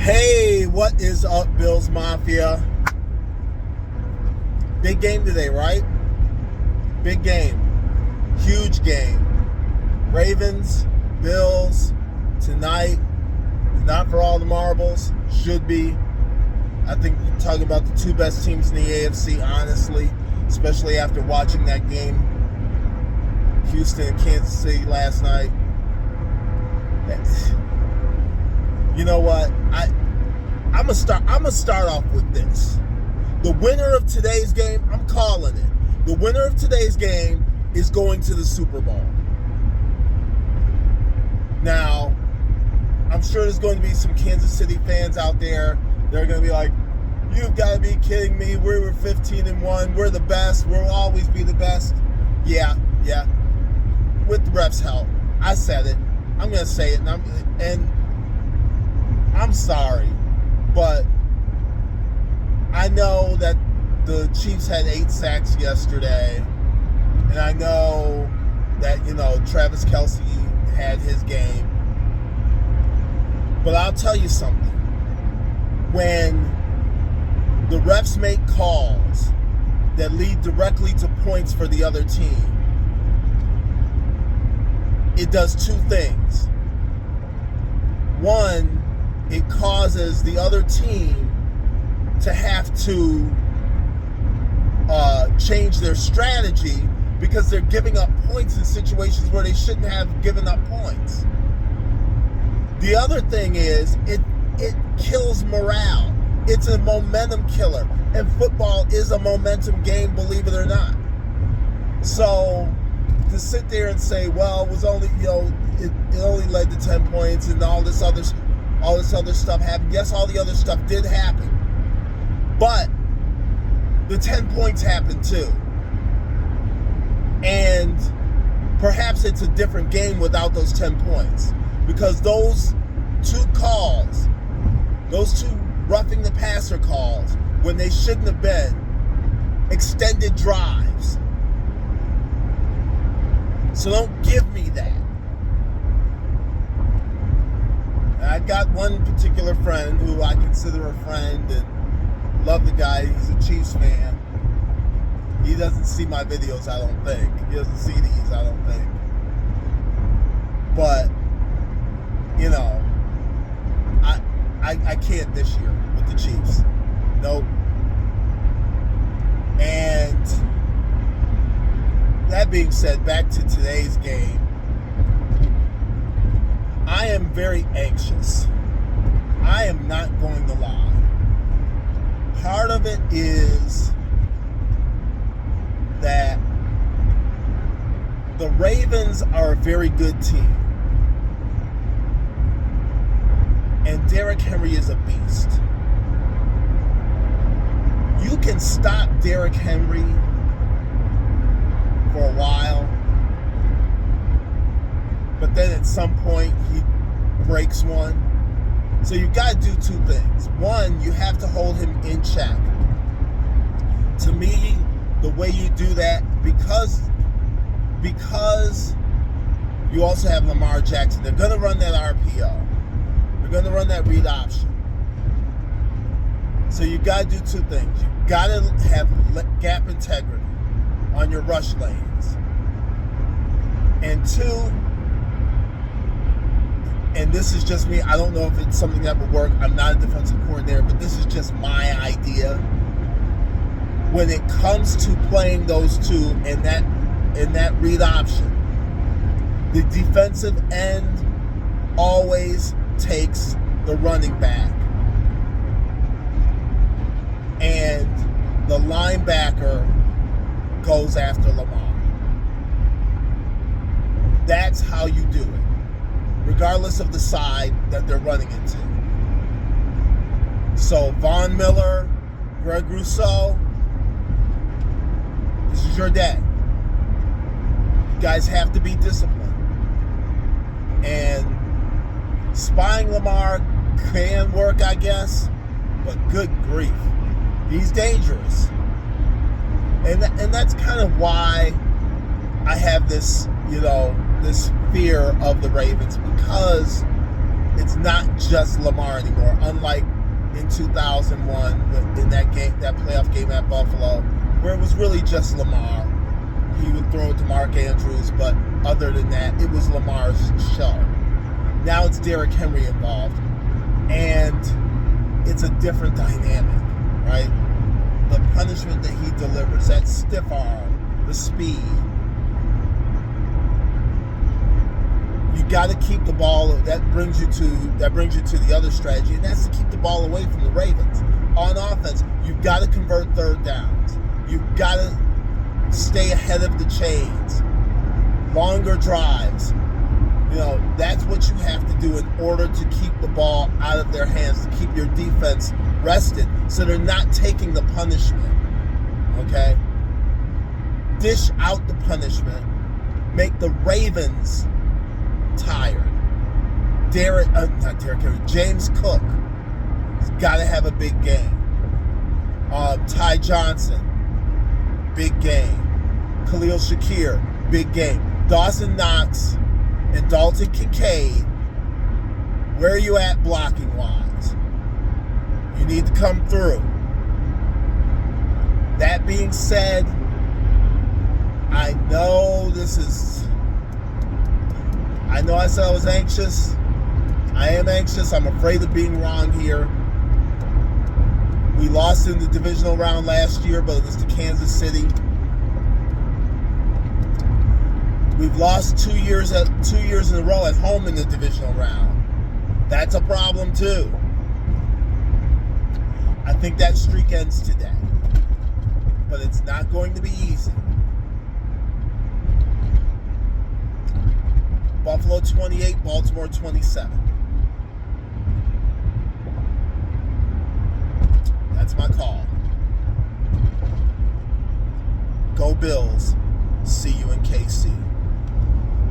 Hey, what is up, Billsmafia? Big game today, right? Big game. Huge game. Ravens, Bills, tonight. Not for all the marbles. Should be. I think we're talking about the two best teams in the AFC, honestly. Especially after watching that game. Houston and Kansas City last night. You know what? I'm gonna start off with this. The winner of today's game, I'm calling it. The winner of today's game is going to the Super Bowl. Now, I'm sure there's going to be some Kansas City fans out there. They're going to be like, "You've got to be kidding me. We were 15-1. We're the best. We'll always be the best." Yeah. With the refs' help, I said it. I'm going to say it, and I'm sorry, but I know that the Chiefs had 8 sacks yesterday, and I know that, Travis Kelce had his game. But I'll tell you something. When the refs make calls that lead directly to points for the other team, it does two things. One, it causes the other team to have to change their strategy because they're giving up points in situations where they shouldn't have given up points. The other thing is it kills morale. It's a momentum killer, and football is a momentum game, believe it or not. So to sit there and say, well, it was only it only led to 10 points and all this other stuff happened. Yes, all the other stuff did happen. But the 10 points happened too. And perhaps it's a different game without those 10 points. Because those two calls, those two roughing the passer calls, when they shouldn't have been, extended drives. So don't give me that. I got one particular friend who I consider a friend and love the guy. He's a Chiefs fan. He doesn't see my videos, I don't think. He doesn't see these, I don't think. But, I can't this year with the Chiefs. Nope. And that being said, back to today's game. I am very anxious. I am not going to lie. Part of it is that the Ravens are a very good team. And Derrick Henry is a beast. You can stop Derrick Henry for a while, but then at some point he breaks one. So you got to do two things. One, you have to hold him in check. To me, the way you do that, because you also have Lamar Jackson, they're going to run that RPO. They're going to run that read option. So you got to do two things. You got to have gap integrity on your rush lanes. And two, and this is just me, I don't know if it's something that would work. I'm not a defensive coordinator, but this is just my idea. When it comes to playing those two in that read option, the defensive end always takes the running back. And the linebacker goes after Lamar. That's how you do it, regardless of the side that they're running into. So Von Miller, Greg Rousseau, this is your day. You guys have to be disciplined. And spying Lamar can work, I guess, but good grief, he's dangerous. And that's kind of why I have this, this fear of the Ravens, because it's not just Lamar anymore. Unlike in 2001, in that game, that playoff game at Buffalo, where it was really just Lamar. He would throw it to Mark Andrews, but other than that, it was Lamar's show. Now it's Derrick Henry involved, and it's a different dynamic, right? The punishment that he delivers, that stiff arm, the speed. You got to keep the ball. That brings you to the other strategy, and that's to keep the ball away from the Ravens. On offense, you've got to convert third downs. You've got to stay ahead of the chains. Longer drives. That's what you have to do in order to keep the ball out of their hands, to keep your defense rested, so they're not taking the punishment. Okay? Dish out the punishment. Make the Ravens tired. James Cook has got to have a big game. Ty Johnson, big game. Khalil Shakir, big game. Dawson Knox and Dalton Kincaid, where are you at blocking wise? You need to come through. That being said, I know I said I was anxious. I am anxious. I'm afraid of being wrong here. We lost in the divisional round last year, but it was to Kansas City. We've lost 2 years in a row at home in the divisional round. That's a problem too. I think that streak ends today, but it's not going to be easy. Buffalo 28, Baltimore 27. That's my call. Go Bills. See you in KC.